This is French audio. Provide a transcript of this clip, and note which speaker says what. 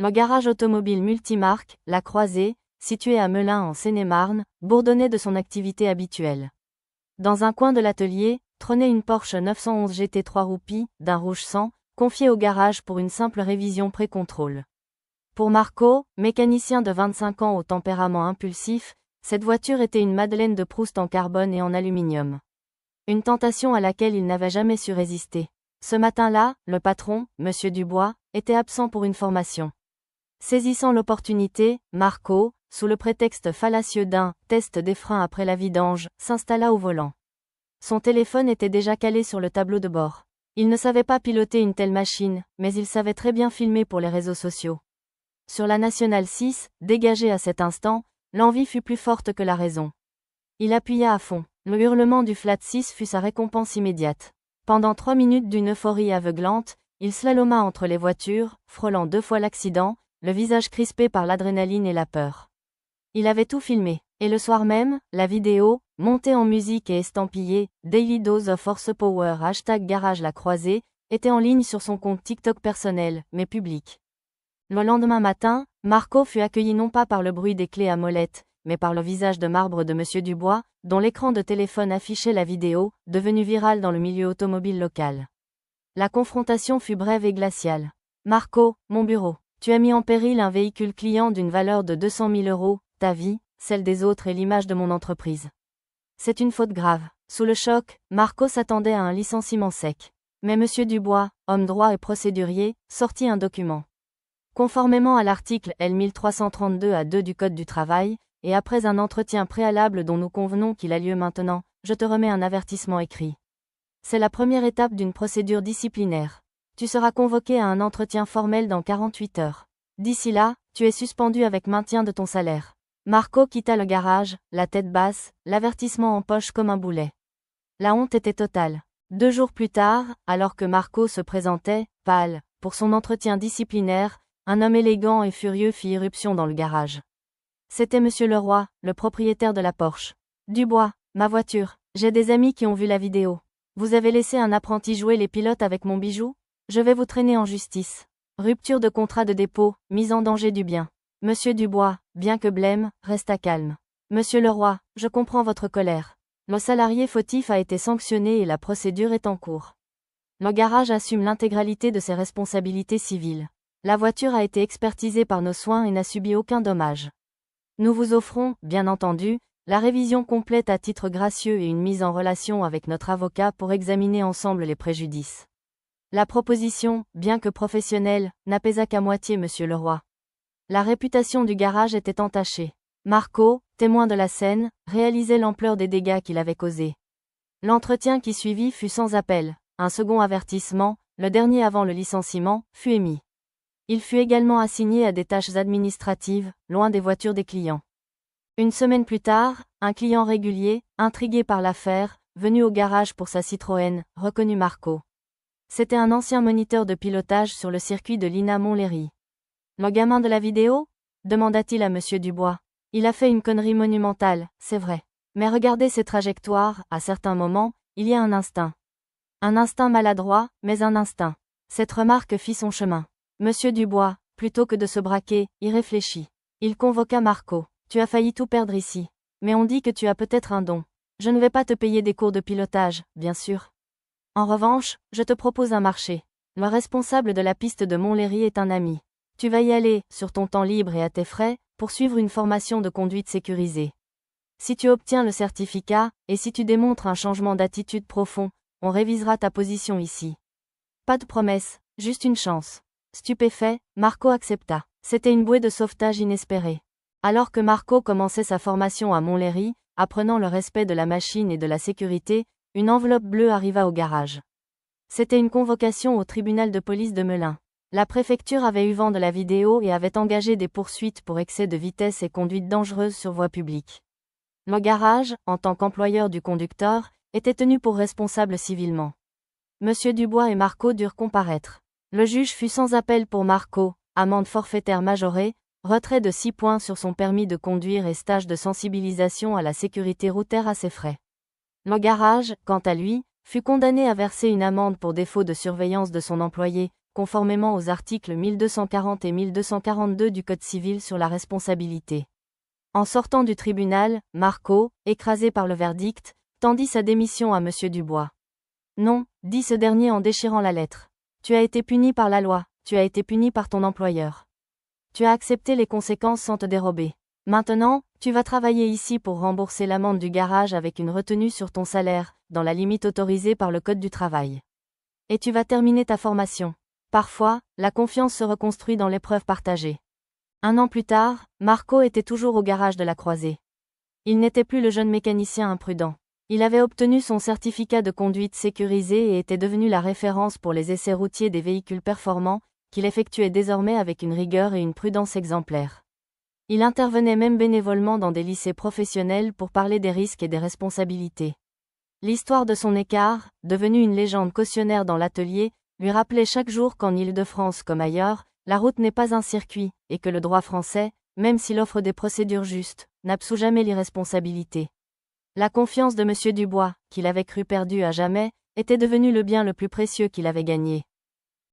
Speaker 1: Le garage automobile multimarque, La Croisée, situé à Melun en Seine-et-Marne, bourdonnait de son activité habituelle. Dans un coin de l'atelier, trônait une Porsche 911 GT 3 roupies, d'un rouge sang, confiée au garage pour une simple révision pré-contrôle. Pour Marco, mécanicien de 25 ans au tempérament impulsif, cette voiture était une Madeleine de Proust en carbone et en aluminium. Une tentation à laquelle il n'avait jamais su résister. Ce matin-là, le patron, Monsieur Dubois, était absent pour une formation. Saisissant l'opportunité, Marco, sous le prétexte fallacieux d'un « test des freins après la vidange », s'installa au volant. Son téléphone était déjà calé sur le tableau de bord. Il ne savait pas piloter une telle machine, mais il savait très bien filmer pour les réseaux sociaux. Sur la Nationale 6, dégagée à cet instant, l'envie fut plus forte que la raison. Il appuya à fond. Le hurlement du Flat 6 fut sa récompense immédiate. Pendant 3 minutes d'une euphorie aveuglante, il slaloma entre les voitures, frôlant 2 fois l'accident, le visage crispé par l'adrénaline et la peur. Il avait tout filmé. Et le soir même, la vidéo, montée en musique et estampillée « Daily Dose of Horsepower #Garage La Croisée », était en ligne sur son compte TikTok personnel, mais public. Le lendemain matin, Marco fut accueilli non pas par le bruit des clés à molette, mais par le visage de marbre de Monsieur Dubois, dont l'écran de téléphone affichait la vidéo, devenue virale dans le milieu automobile local. La confrontation fut brève et glaciale. « Marco, mon bureau. Tu as mis en péril un véhicule client d'une valeur de 200 000 €, ta vie, celle des autres et l'image de mon entreprise. C'est une faute grave. » Sous le choc, Marco s'attendait à un licenciement sec. Mais Monsieur Dubois, homme droit et procédurier, sortit un document. Conformément à l'article L 1332-2 du Code du travail, et après un entretien préalable dont nous convenons qu'il a lieu maintenant, je te remets un avertissement écrit. C'est la première étape d'une procédure disciplinaire. Tu seras convoqué à un entretien formel dans 48 heures. D'ici là, tu es suspendu avec maintien de ton salaire. Marco quitta le garage, la tête basse, l'avertissement en poche comme un boulet. La honte était totale. 2 jours plus tard, alors que Marco se présentait, pâle, pour son entretien disciplinaire, un homme élégant et furieux fit irruption dans le garage. C'était Monsieur Leroy, le propriétaire de la Porsche. Dubois, ma voiture. J'ai des amis qui ont vu la vidéo. Vous avez laissé un apprenti jouer les pilotes avec mon bijou? Je vais vous traîner en justice. Rupture de contrat de dépôt, mise en danger du bien. Monsieur Dubois, bien que blême, resta calme. Monsieur Leroy, je comprends votre colère. Le salarié fautif a été sanctionné et la procédure est en cours. Le garage assume l'intégralité de ses responsabilités civiles. La voiture a été expertisée par nos soins et n'a subi aucun dommage. Nous vous offrons, bien entendu, la révision complète à titre gracieux et une mise en relation avec notre avocat pour examiner ensemble les préjudices. La proposition, bien que professionnelle, n'apaisa qu'à moitié Monsieur Leroy. La réputation du garage était entachée. Marco, témoin de la scène, réalisait l'ampleur des dégâts qu'il avait causés. L'entretien qui suivit fut sans appel. Un second avertissement, le dernier avant le licenciement, fut émis. Il fut également assigné à des tâches administratives, loin des voitures des clients. Une semaine plus tard, un client régulier, intrigué par l'affaire, venu au garage pour sa Citroën, reconnut Marco. C'était un ancien moniteur de pilotage sur le circuit de l'INA Montlhéry. « Le gamin de la vidéo ?» demanda-t-il à Monsieur Dubois. « Il a fait une connerie monumentale, c'est vrai. Mais regardez ses trajectoires, à certains moments, il y a un instinct. Un instinct maladroit, mais un instinct. » Cette remarque fit son chemin. Monsieur Dubois, plutôt que de se braquer, y réfléchit. Il convoqua Marco. « Tu as failli tout perdre ici. Mais on dit que tu as peut-être un don. Je ne vais pas te payer des cours de pilotage, bien sûr. En revanche, je te propose un marché. Le responsable de la piste de Montlhéry est un ami. Tu vas y aller, sur ton temps libre et à tes frais, pour suivre une formation de conduite sécurisée. Si tu obtiens le certificat, et si tu démontres un changement d'attitude profond, on révisera ta position ici. Pas de promesse, juste une chance. » Stupéfait, Marco accepta. C'était une bouée de sauvetage inespérée. Alors que Marco commençait sa formation à Montlhéry, apprenant le respect de la machine et de la sécurité, une enveloppe bleue arriva au garage. C'était une convocation au tribunal de police de Melun. La préfecture avait eu vent de la vidéo et avait engagé des poursuites pour excès de vitesse et conduite dangereuse sur voie publique. Le garage, en tant qu'employeur du conducteur, était tenu pour responsable civilement. Monsieur Dubois et Marco durent comparaître. Le juge fut sans appel pour Marco, amende forfaitaire majorée, retrait de 6 points sur son permis de conduire et stage de sensibilisation à la sécurité routière à ses frais. Le garage, quant à lui, fut condamné à verser une amende pour défaut de surveillance de son employé, conformément aux articles 1240 et 1242 du Code civil sur la responsabilité. En sortant du tribunal, Marco, écrasé par le verdict, tendit sa démission à M. Dubois. Non, dit ce dernier en déchirant la lettre. Tu as été puni par la loi, tu as été puni par ton employeur. Tu as accepté les conséquences sans te dérober. Maintenant, tu vas travailler ici pour rembourser l'amende du garage avec une retenue sur ton salaire, dans la limite autorisée par le Code du travail. Et tu vas terminer ta formation. Parfois, la confiance se reconstruit dans l'épreuve partagée. 1 an plus tard, Marco était toujours au garage de la Croisée. Il n'était plus le jeune mécanicien imprudent. Il avait obtenu son certificat de conduite sécurisé et était devenu la référence pour les essais routiers des véhicules performants, qu'il effectuait désormais avec une rigueur et une prudence exemplaires. Il intervenait même bénévolement dans des lycées professionnels pour parler des risques et des responsabilités. L'histoire de son écart, devenue une légende cautionnaire dans l'atelier, lui rappelait chaque jour qu'en Île-de-France comme ailleurs, la route n'est pas un circuit, et que le droit français, même s'il offre des procédures justes, n'absout jamais l'irresponsabilité. La confiance de M. Dubois, qu'il avait cru perdue à jamais, était devenue le bien le plus précieux qu'il avait gagné.